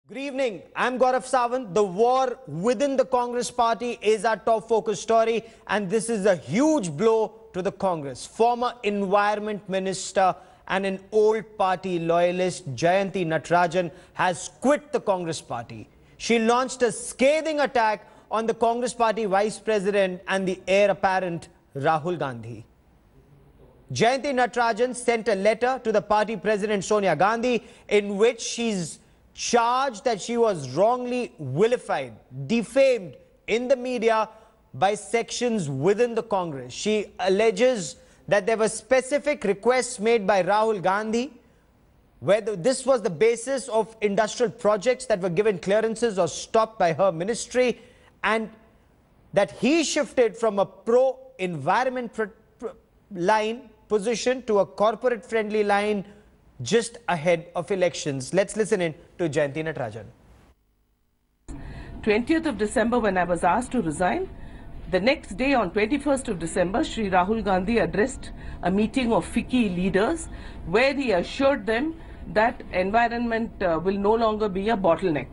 Good evening. I'm Gaurav Sawant. The war within the Congress party is our top focus story, and this is a huge blow to the Congress. Former Environment Minister and an old party loyalist, Jayanthi Natarajan, has quit the Congress party. She launched a scathing attack on the Congress party vice president and the heir apparent, Rahul Gandhi. Jayanthi Natarajan sent a letter to the party president Sonia Gandhi in which she's charged that she was wrongly vilified, defamed in the media by sections within the Congress. She alleges that there were specific requests made by Rahul Gandhi, where this was the basis of industrial projects that were given clearances or stopped by her ministry, and that he shifted from a pro-environment line position to a corporate-friendly line just ahead of elections. Let's listen in to Jayanthi Natarajan. 20th of December, when I was asked to resign, the next day on 21st of December, Shri Rahul Gandhi addressed a meeting of FICCI leaders where he assured them that environment will no longer be a bottleneck.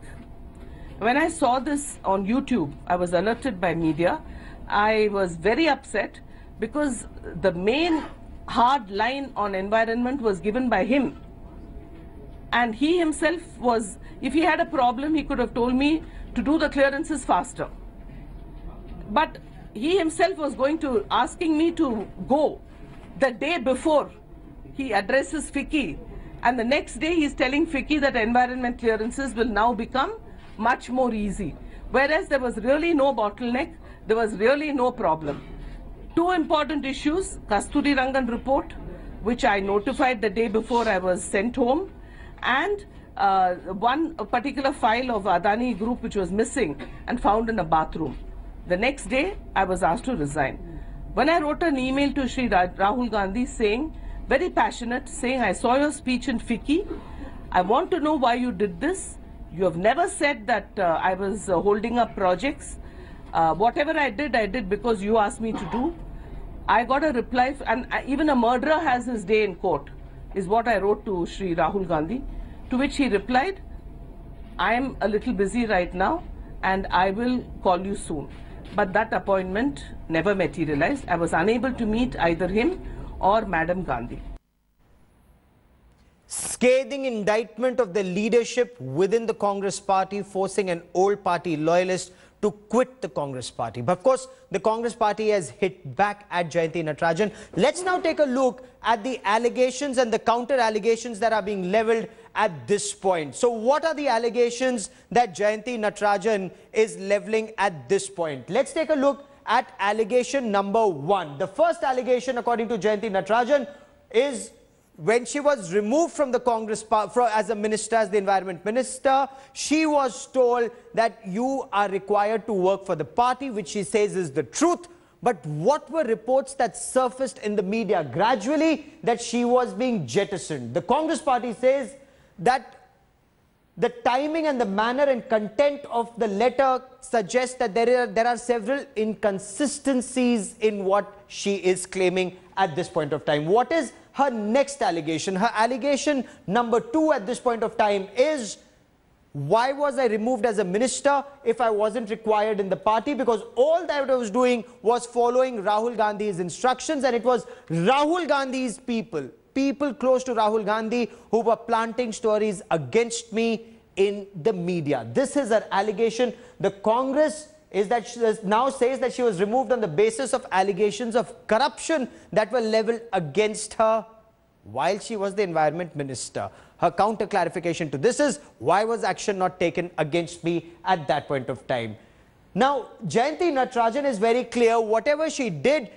When I saw this on YouTube, I was alerted by media. I was very upset because the main hard line on environment was given by him, and he himself was, if he had a problem, he could have told me to do the clearances faster, but he himself was asking me to go the day before he addresses FICCI, and the next day he's telling FICCI that environment clearances will now become much more easy, whereas there was really no bottleneck, there was really no problem. Two important issues: Kasturi Rangan report, which I notified the day before I was sent home, and one particular file of Adani Group which was missing and found in a bathroom. The next day I was asked to resign. When I wrote an email to Shri Rahul Gandhi saying, very passionate, saying, I saw your speech in FICCI, I want to know why you did this. You have never said that I was holding up projects. Whatever I did because you asked me to do. I got a reply, and even a murderer has his day in court, is what I wrote to Shri Rahul Gandhi, to which he replied, I am a little busy right now and I will call you soon. But that appointment never materialized. I was unable to meet either him or Madam Gandhi. Scathing indictment of the leadership within the Congress party, forcing an old party loyalist to quit the Congress party. But of course, the Congress party has hit back at Jayanthi Natarajan. Let's now take a look at the allegations and the counter allegations that are being leveled at this point. So what are the allegations that Jayanthi Natarajan is leveling at this point? Let's take a look at allegation number 1. The first allegation, according to Jayanthi Natarajan, is when she was removed from the Congress as a minister, as the environment minister, she was told that you are required to work for the party, which she says is the truth. But what were reports that surfaced in the media gradually that she was being jettisoned? The Congress party says that the timing and the manner and content of the letter suggests that there are several inconsistencies in what she is claiming at this point of time. What is her next allegation? Her allegation number 2 at this point of time is, why was I removed as a minister if I wasn't required in the party? Because all that I was doing was following Rahul Gandhi's instructions, and it was Rahul Gandhi's people close to Rahul Gandhi who were planting stories against me in the media. This is her allegation. The Congress is that she now says that she was removed on the basis of allegations of corruption that were leveled against her while she was the environment minister. Her counter clarification to this is, why was action not taken against me at that point of time? Now, Jayanthi Natarajan is very clear. Whatever she did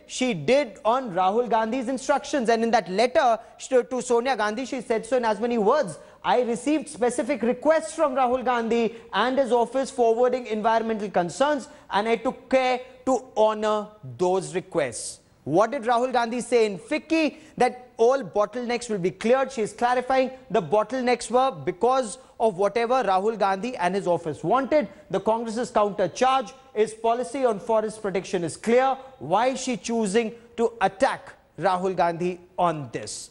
on Rahul Gandhi's instructions. And in that letter to Sonia Gandhi, she said so in as many words. I received specific requests from Rahul Gandhi and his office forwarding environmental concerns, and I took care to honor those requests. What did Rahul Gandhi say in FICCI? That all bottlenecks will be cleared. She is clarifying the bottlenecks were because of whatever Rahul Gandhi and his office wanted. The Congress's counter charge is policy on forest protection is clear. Why is she choosing to attack Rahul Gandhi on this?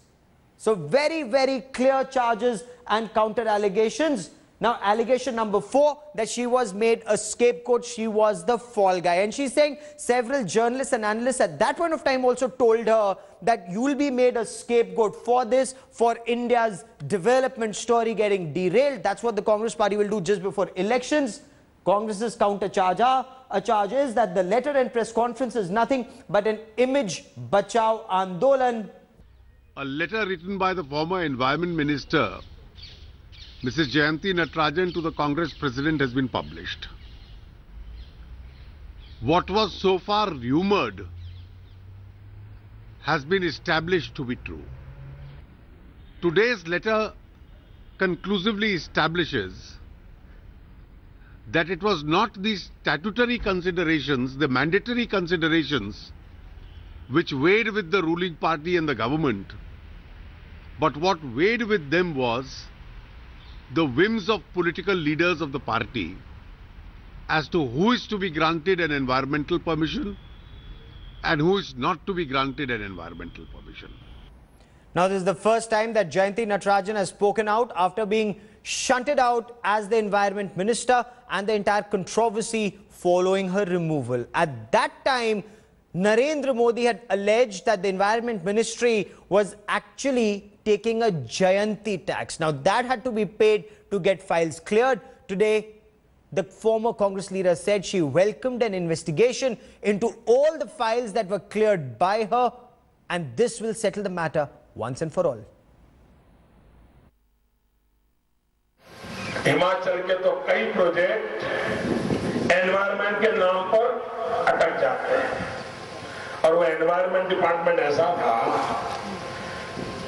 So very, very clear charges and counter allegations. Now, allegation number 4, that she was made a scapegoat, she was the fall guy. And she's saying several journalists and analysts at that point of time also told her that you will be made a scapegoat for this, for India's development story getting derailed. That's what the Congress party will do just before elections. Congress's counter charge is that the letter and press conference is nothing but an image bachao andolan. A letter written by the former Environment Minister, Mrs. Jayanthi Natarajan, to the Congress President has been published. What was so far rumoured has been established to be true. Today's letter conclusively establishes that it was not the statutory considerations, the mandatory considerations, which weighed with the ruling party and the government, but what weighed with them was the whims of political leaders of the party as to who is to be granted an environmental permission and who is not to be granted an environmental permission. Now, this is the first time that Jayanthi Natarajan has spoken out after being shunted out as the Environment Minister and the entire controversy following her removal. At that time, Narendra Modi had alleged that the Environment Ministry was actually taking a Jayanthi tax. Now, that had to be paid to get files cleared. Today, the former Congress leader said she welcomed an investigation into all the files that were cleared by her, and this will settle the matter once and for all. Himachal के तो कई project environment के नाम पर अटक जाते हैं और वो एनवायरमेंट डिपार्टमेंट ऐसा था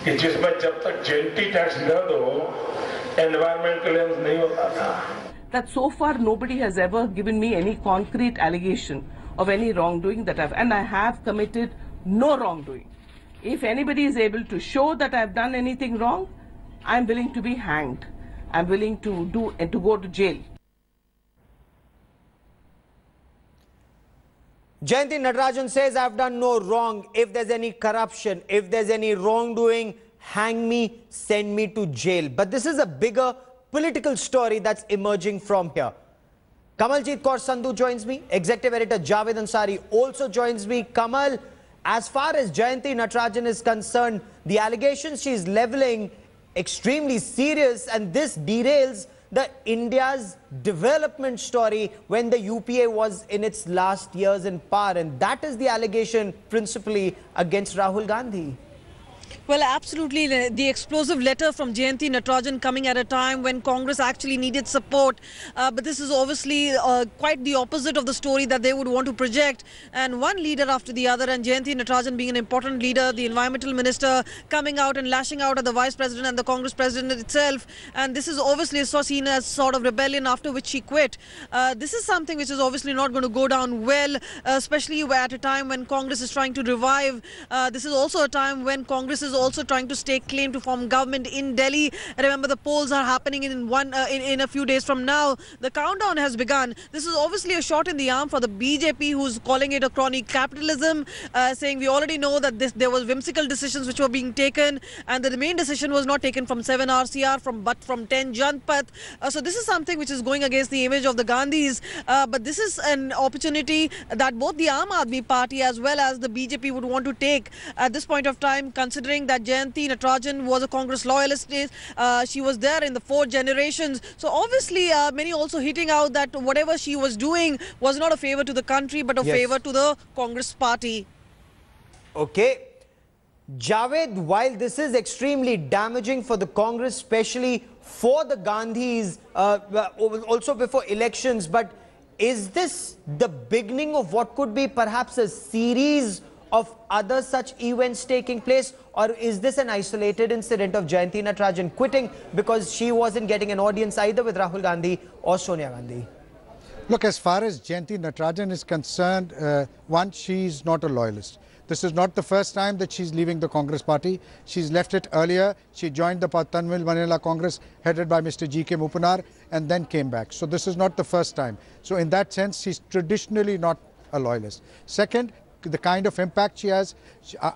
कि जिसमें जब तक जेएनटी टैक्स न दो एनवायरमेंट क्लेम्स नहीं होता था. That so far nobody has ever given me any concrete allegation of any wrongdoing that and I have committed no wrongdoing. If anybody is able to show that I have done anything wrong, I am willing to be hanged. I am willing to go to jail. Jayanthi Natarajan says, I've done no wrong. If there's any corruption, if there's any wrongdoing, hang me, send me to jail. But this is a bigger political story that's emerging from here. Kamaljeet Kaur Sandhu joins me. Executive Editor Javed Ansari also joins me. Kamal, as far as Jayanthi Natarajan is concerned, the allegations she's levelling extremely serious, and this derails the India's development story when the UPA was in its last years in power, and that is the allegation principally against Rahul Gandhi. Well, absolutely. The explosive letter from Jayanthi Natarajan coming at a time when Congress actually needed support. But this is obviously quite the opposite of the story that they would want to project. And one leader after the other, and Jayanthi Natarajan being an important leader, the environmental minister coming out and lashing out at the vice president and the Congress president itself. And this is obviously seen as sort of rebellion, after which she quit. This is something which is obviously not going to go down well, especially at a time when Congress is trying to revive. This is also a time when Congress is also trying to stake claim to form government in Delhi. Remember, the polls are happening in a few days from now. The countdown has begun. This is obviously a shot in the arm for the BJP, who's calling it a crony capitalism, saying we already know that there was whimsical decisions which were being taken, and the main decision was not taken from 7 RCR but from 10 Janpath. So this is something which is going against the image of the Gandhis. But this is an opportunity that both the Aam Aadmi Party as well as the BJP would want to take at this point of time, considering that Jayanthi Natarajan was a Congress loyalist. She was there in the 4 generations. So obviously many also hitting out that whatever she was doing was not a favour to the country but a favour to the Congress party. Okay. Javed, while this is extremely damaging for the Congress, especially for the Gandhis, also before elections, but is this the beginning of what could be perhaps a series of other such events taking place, or is this an isolated incident of Jayanthi Natarajan quitting because she wasn't getting an audience either with Rahul Gandhi or Sonia Gandhi? Look, as far as Jayanthi Natarajan is concerned, one, she's not a loyalist. This is not the first time that she's leaving the Congress party. She's left it earlier. She joined the Tamil Manila Congress headed by Mr. G.K. Mupanar and then came back. So this is not the first time. So in that sense, she's traditionally not a loyalist. Second, the kind of impact she has,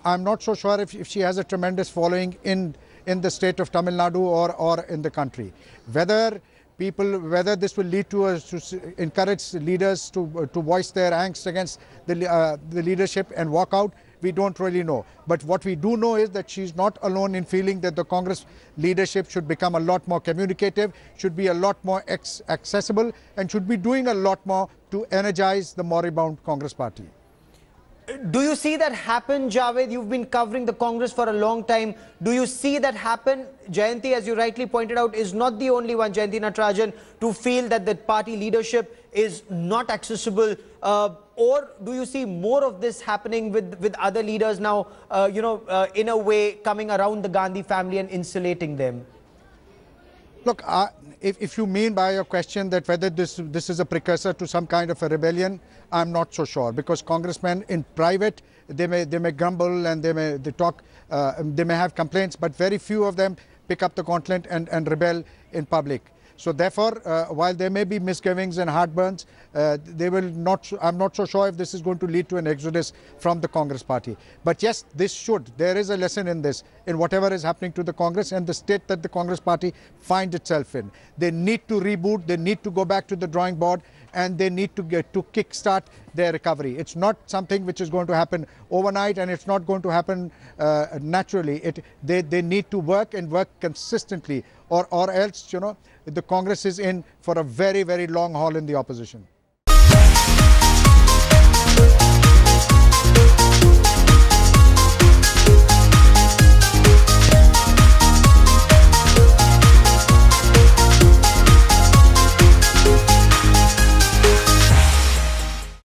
I'm not so sure if she has a tremendous following in the state of Tamil Nadu or in the country. Whether people, whether this will lead to encourage leaders to voice their angst against the leadership and walk out, we don't really know. But what we do know is that she's not alone in feeling that the Congress leadership should become a lot more communicative, should be a lot more accessible, and should be doing a lot more to energize the moribund Congress party. Do you see that happen, Javed? You've been covering the Congress for a long time. Do you see that happen? Jayanthi, as you rightly pointed out, is not the only one, Jayanthi Natarajan, to feel that the party leadership is not accessible. Or do you see more of this happening with other leaders now, in a way coming around the Gandhi family and insulating them? Look, if you mean by your question that whether this is a precursor to some kind of a rebellion, I'm not so sure, because congressmen in private, they may grumble and they may have complaints, but very few of them pick up the gauntlet and rebel in public. So therefore, while there may be misgivings and heartburns, I'm not so sure if this is going to lead to an exodus from the Congress party. But yes, there is a lesson in this, in whatever is happening to the Congress and the state that the Congress party finds itself in. They need to reboot, they need to go back to the drawing board, and they need to kickstart their recovery. It's not something which is going to happen overnight, and it's not going to happen naturally. They need to work and work consistently, or else, the Congress is in for a very, very long haul in the opposition.